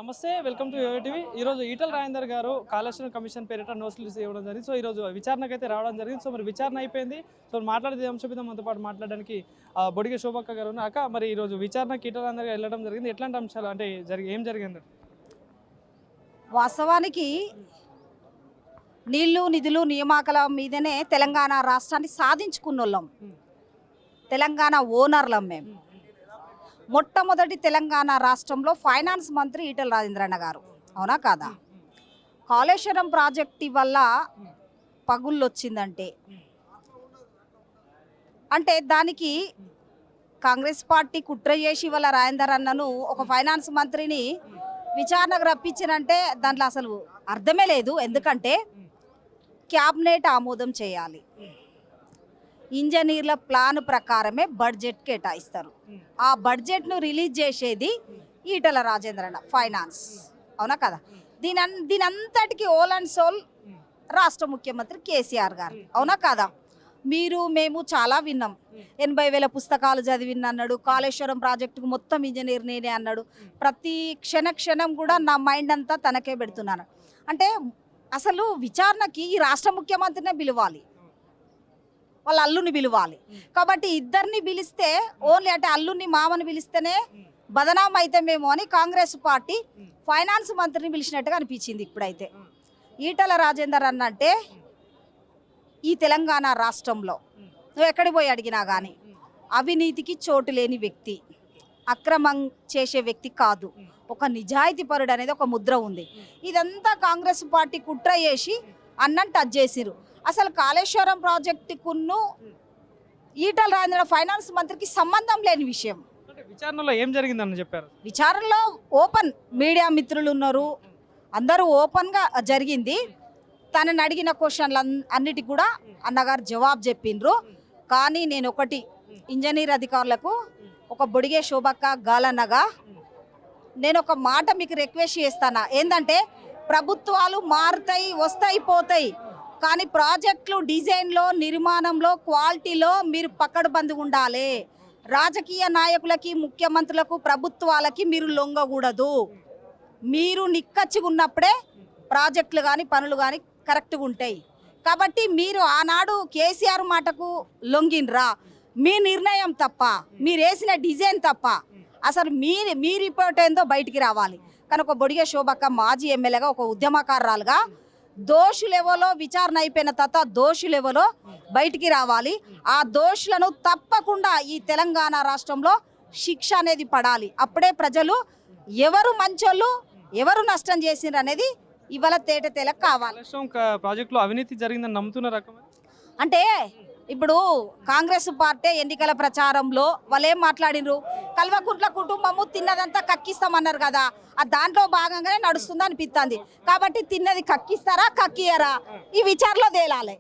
నమస్తే, welcome to yo-yo TV. ఈరోజు ఈటల రాజేందర్ గారు కాళేశ్వరం కమిషన్ పేరిట నోటీసులు ఇవ్వడం జరిగింది. సో ఈరోజు విచారణకైతే రావడం జరిగింది. సో మరి విచారణ అయిపోయింది. సో మాట్లాడేది అంశం మీద మనతో పాటు మాట్లాడడానికి బొడిగె శోభక్క గారు ఉన్నారు. అక్క, మరి ఈరోజు విచారణకి ఈటల రాజేందర్ గారు వెళ్ళడం జరిగింది. ఎట్లాంటి అంశాలు అంటే ఏం జరిగింది? వాస్తవానికి నీళ్లు నిధులు నియామకాల మీదనే తెలంగాణ రాష్ట్రాన్ని సాధించుకున్నోళ్ళం. తెలంగాణ ఓనర్లం మేము. మొట్టమొదటి తెలంగాణ రాష్ట్రంలో ఫైనాన్స్ మంత్రి ఈటల రాజేంద్రన్న గారు, అవునా కాదా? కాళేశ్వరం ప్రాజెక్టు వల్ల పగుళ్ళు వచ్చిందంటే అంటే దానికి కాంగ్రెస్ పార్టీ కుట్ర చేసి వాళ్ళ రాజేందర్ అన్నను ఒక ఫైనాన్స్ మంత్రిని విచారణకు రప్పించినంటే దాంట్లో అసలు అర్థమే లేదు. ఎందుకంటే క్యాబినెట్ ఆమోదం చేయాలి, ఇంజనీర్ల ప్లాన్ ప్రకారమే బడ్జెట్ కేటాయిస్తారు. ఆ బడ్జెట్ను రిలీజ్ చేసేది ఈటల రాజేంద్రన్న ఫైనాన్స్, అవునా కదా? దీనంతటికి ఓల్ అండ్ సోల్ రాష్ట్ర ముఖ్యమంత్రి కేసీఆర్ గారు, అవునా కాదా? మేము చాలా విన్నాం. 80,000 పుస్తకాలు చదివినన్నాడు, కాళేశ్వరం ప్రాజెక్టుకు మొత్తం ఇంజనీర్ నేనే అన్నాడు. ప్రతి క్షణం కూడా నా మైండ్ అంతా తనకే పెడుతున్నాను. అంటే అసలు విచారణకి ఈ రాష్ట్ర ముఖ్యమంత్రినే పిలవాలి, వాళ్ళ అల్లుని పిలవాలి. కాబట్టి ఇద్దరిని పిలిస్తే ఓన్లీ అంటే అల్లుని మామని పిలిస్తేనే బదనాం అయితేమేమో అని కాంగ్రెస్ పార్టీ ఫైనాన్స్ మంత్రిని పిలిచినట్టుగా అనిపించింది. ఇప్పుడైతే ఈటల రాజేందర్ అన్నంటే ఈ తెలంగాణ రాష్ట్రంలో నువ్వు ఎక్కడికి పోయి అడిగినా కానీ అవినీతికి చోటు లేని వ్యక్తి, అక్రమం చేసే వ్యక్తి కాదు, ఒక నిజాయితీ పరుడు అనేది ఒక ముద్ర ఉంది. ఇదంతా కాంగ్రెస్ పార్టీ కుట్ర చేసి అన్నం టచ్ చేసిరు. అసలు కాళేశ్వరం ప్రాజెక్టుకును ఈటల రాజేంద్ర ఫైనాన్స్ మంత్రికి సంబంధం లేని విషయం. విచారణలో ఏం జరిగిందని చెప్పారు? విచారణలో ఓపెన్ మీడియా మిత్రులు ఉన్నారు, అందరూ ఓపెన్గా జరిగింది. తనని అడిగిన క్వశ్చన్లు అన్నిటికి కూడా అన్నగారు జవాబు చెప్పిండ్రు. కానీ నేను ఒకటి ఇంజనీర్ అధికారులకు ఒక బొడిగే శోభక్క గాలన్నగా నేను ఒక మాట మీకు రిక్వెస్ట్ చేస్తాను. ఏంటంటే ప్రభుత్వాలు మారుతాయి, వస్తాయి, పోతాయి, కానీ ప్రాజెక్టులు డిజైన్లో, నిర్మాణంలో, క్వాలిటీలో మీరు పకడ్బందీ ఉండాలి. రాజకీయ నాయకులకి, ముఖ్యమంత్రులకు, ప్రభుత్వాలకి మీరు లొంగకూడదు. మీరు నిక్కచ్చిగా ఉన్నప్పుడే ప్రాజెక్టులు కానీ పనులు కానీ కరెక్ట్గా ఉంటాయి. కాబట్టి మీరు ఆనాడు కేసీఆర్ మాటకు లొంగినరా? మీ నిర్ణయం తప్ప, మీరు వేసిన డిజైన్ తప్ప. అసలు మీ రిపోర్ట్ ఏందో బయటికి రావాలి. కానీ ఒక బొడిగే శోభక్క మాజీ ఎమ్మెల్యేగా, ఒక ఉద్యమకారురాలుగా దోషులెవలో విచారణ అయిపోయిన తర్వాత దోషులెవలో బయటికి రావాలి. ఆ దోషులను తప్పకుండా ఈ తెలంగాణ రాష్ట్రంలో శిక్ష అనేది పడాలి. అప్పుడే ప్రజలు ఎవరు మంచోళ్ళు, ఎవరు నష్టం చేసిండ్రు అనేది ఇవాళ తేట కావాలి. ప్రాజెక్టులో అవినీతి జరిగిందని నమ్ముతున్నారు. అంటే ఇప్పుడు కాంగ్రెస్ పార్టీ ఎన్నికల ప్రచారంలో వాళ్ళు ఏం మాట్లాడినరు? కల్వకుంట్ల కుటుంబము తిన్నదంతా కక్కిస్తామన్నారు కదా, ఆ దాంట్లో భాగంగానే నడుస్తుంది అనిపిస్తుంది. కాబట్టి తిన్నది కక్కిస్తారా, కక్కియరా, ఈ విచారణలో తేలాలి.